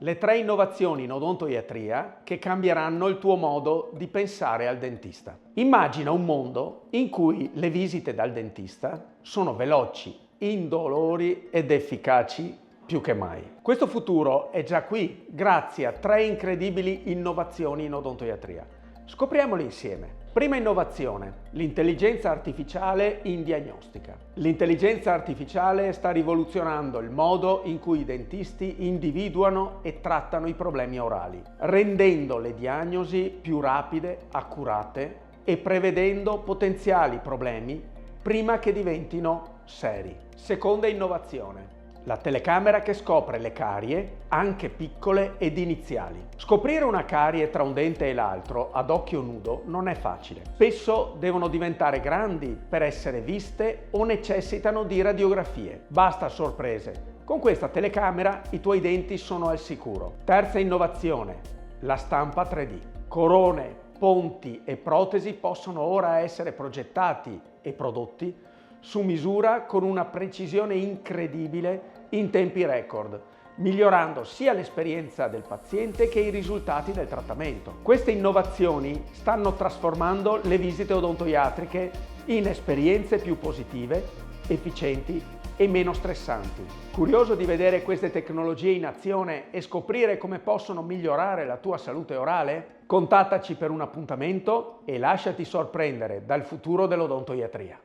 le 3 innovazioni in odontoiatria che cambieranno il tuo modo di pensare al dentista. Immagina un mondo in cui le visite dal dentista sono veloci, indolori ed efficaci più che mai. Questo futuro è già qui, grazie a 3 incredibili innovazioni in odontoiatria. Scopriamole insieme. Prima innovazione, l'intelligenza artificiale in diagnostica. L'intelligenza artificiale sta rivoluzionando il modo in cui i dentisti individuano e trattano i problemi orali, rendendo le diagnosi più rapide, accurate e prevedendo potenziali problemi prima che diventino seri. Seconda innovazione. La telecamera che scopre le carie, anche piccole ed iniziali. Scoprire una carie tra un dente e l'altro ad occhio nudo non è facile. Spesso devono diventare grandi per essere viste o necessitano di radiografie. Basta sorprese. Con questa telecamera i tuoi denti sono al sicuro. Terza innovazione, la stampa 3D. Corone, ponti e protesi possono ora essere progettati e prodotti su misura con una precisione incredibile in tempi record, migliorando sia l'esperienza del paziente che i risultati del trattamento. Queste innovazioni stanno trasformando le visite odontoiatriche in esperienze più positive, efficienti e meno stressanti. Curioso di vedere queste tecnologie in azione e scoprire come possono migliorare la tua salute orale? Contattaci per un appuntamento e lasciati sorprendere dal futuro dell'odontoiatria.